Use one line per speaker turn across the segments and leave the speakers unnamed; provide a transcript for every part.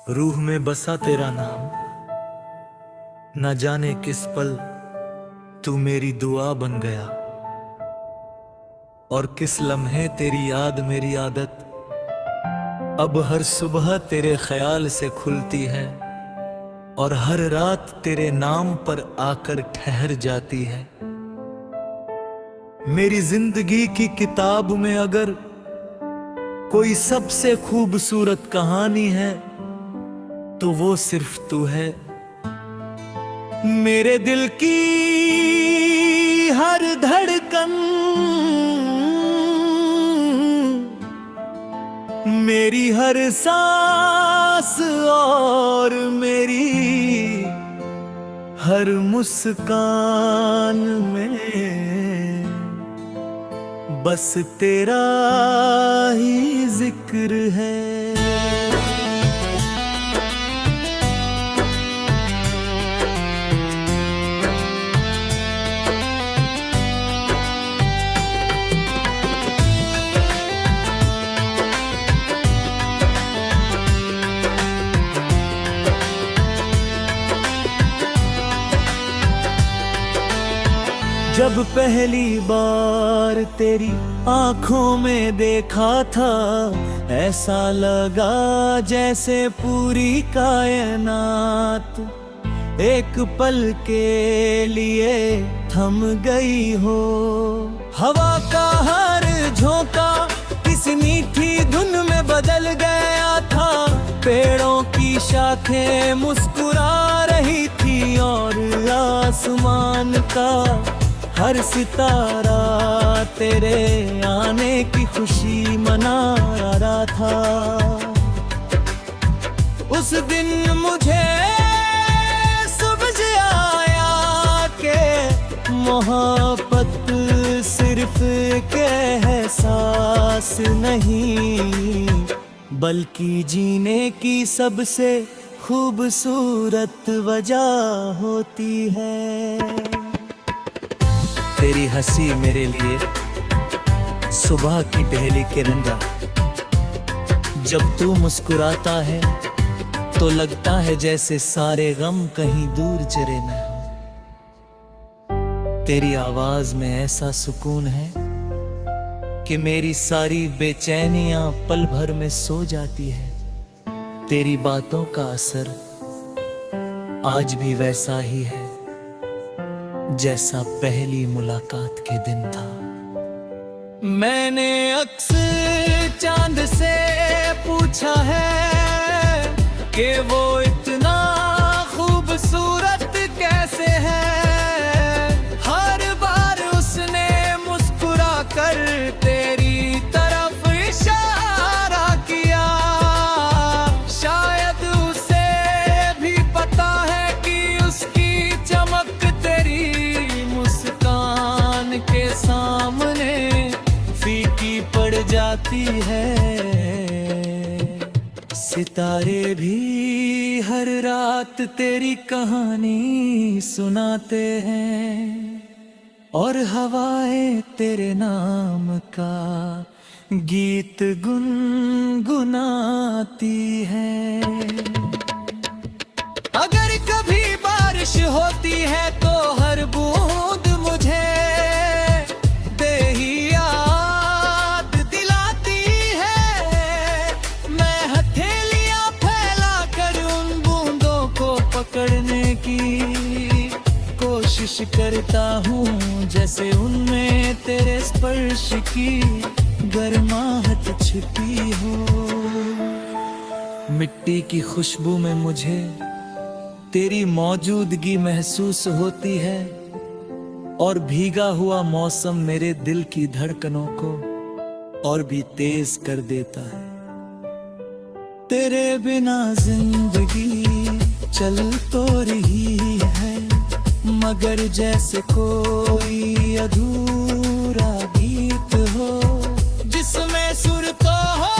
रूह में बसा तेरा नाम, न जाने किस पल तू मेरी दुआ बन गया। और किस लम्हे तेरी याद मेरी आदत अब हर सुबह तेरे ख्याल से खुलती है और हर रात तेरे नाम पर आकर ठहर जाती है। मेरी जिंदगी की किताब में अगर कोई सबसे खूबसूरत कहानी है तो वो सिर्फ तू है। मेरे दिल की हर धड़कन, मेरी हर सांस और मेरी हर मुस्कान में बस तेरा ही जिक्र है। जब पहली बार तेरी आंखों में देखा था, ऐसा लगा जैसे पूरी कायनात एक पल के लिए थम गई हो। हवा का हर झोंका किसी मीठी धुन में बदल गया था। पेड़ों की शाखें मुस्कुरा रही थी और आसमान का हर सितारा तेरे आने की खुशी मना रहा था। उस दिन मुझे समझ आया कि मोहब्बत सिर्फ एक एहसास नहीं बल्कि जीने की सबसे खूबसूरत वजह होती है। तेरी हंसी मेरे लिए सुबह की पहली किरण था। जब तू मुस्कुराता है तो लगता है जैसे सारे गम कहीं दूर चले न हो। तेरी आवाज में ऐसा सुकून है कि मेरी सारी बेचैनियां पल भर में सो जाती है। तेरी बातों का असर आज भी वैसा ही है जैसा पहली मुलाकात के दिन था। मैंने अक्सर चांद से पूछा है कि वो इतना खूबसूरत कैसे है। हर बार उसने मुस्कुरा कर तेरी तरफ इशारा किया। शायद उसे भी पता है कि उसकी चमक के सामने फीकी पड़ जाती है। सितारे भी हर रात तेरी कहानी सुनाते हैं और हवाएं तेरे नाम का गीत गुनगुनाती है। अगर कभी बारिश होती है तो हर बूंद मुझे पकड़ने की कोशिश करता हूँ जैसे उनमें तेरे स्पर्श की गर्माहट छिपी हो। मिट्टी की खुशबू में मुझे तेरी मौजूदगी महसूस होती है और भीगा हुआ मौसम मेरे दिल की धड़कनों को और भी तेज कर देता है। तेरे बिना जिंदगी चल तो रही है मगर जैसे कोई अधूरा गीत हो जिसमें सुर तो हो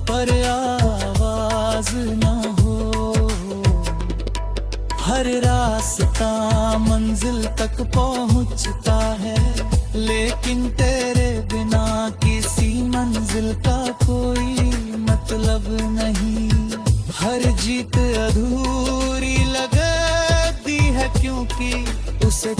पर आवाज ना हो। हर रास्ता मंजिल तक पहुंचता है लेकिन तेरे बिना किसी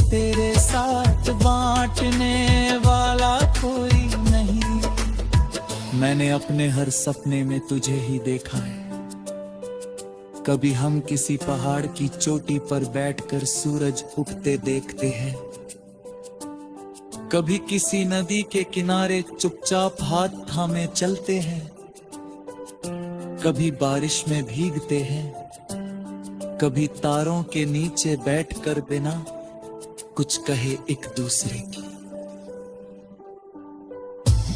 तेरे साथ बांटने वाला कोई नहीं। मैंने अपने हर सपने में तुझे ही देखा है। कभी हम किसी पहाड़ की चोटी पर बैठकर सूरज उगते देखते हैं, कभी किसी नदी के किनारे चुपचाप हाथ थामे चलते हैं, कभी बारिश में भीगते हैं, कभी तारों के नीचे बैठकर बिना कुछ कहे एक दूसरे की।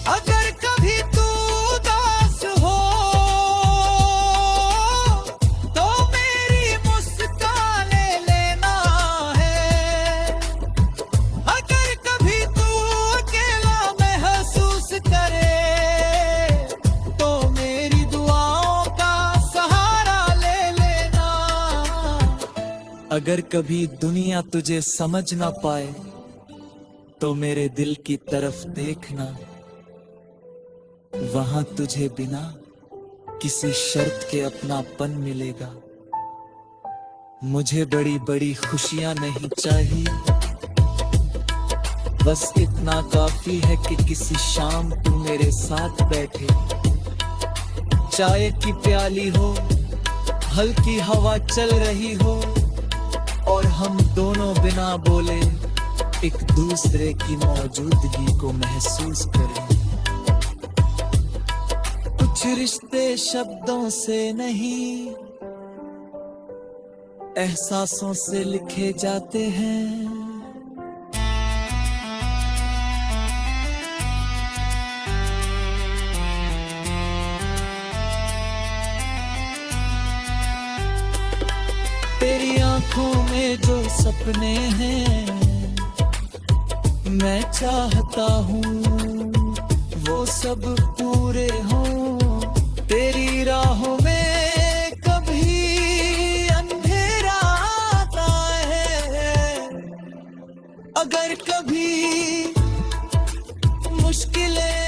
अगर कभी तू उदास हो तो मेरी मुस्कान ले लेना है। अगर कभी तू अकेला महसूस करे तो मेरी दुआओं का सहारा ले लेना। अगर कभी दुनिया तुझे समझ ना पाए तो मेरे दिल की तरफ देखना, वहां तुझे बिना किसी शर्त के अपनापन मिलेगा। मुझे बड़ी बड़ी खुशियां नहीं चाहिए, बस इतना काफी है कि किसी शाम तू मेरे साथ बैठे, चाय की प्याली हो, हल्की हवा चल रही हो और हम दोनों बिना बोले एक दूसरे की मौजूदगी को महसूस करें। कुछ रिश्ते शब्दों से नहीं, एहसासों से लिखे जाते हैं। तेरी आंखों में जो सपने हैं मैं चाहता हूँ वो सब पूरे हों। तेरी राहों में कभी अंधेरा आता है, अगर कभी मुश्किलें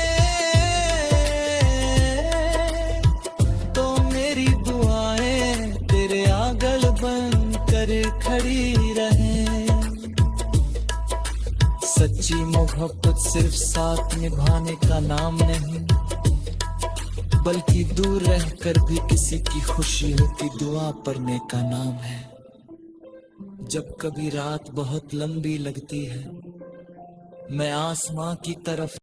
तो मेरी दुआएं तेरे आगल बन कर खड़ी रहें। सच्ची मोहब्बत सिर्फ साथ निभाने का नाम नहीं, बल्कि दूर रहकर भी किसी की खुशियों की दुआ पढ़ने का नाम है। जब कभी रात बहुत लंबी लगती है मैं आसमां की तरफ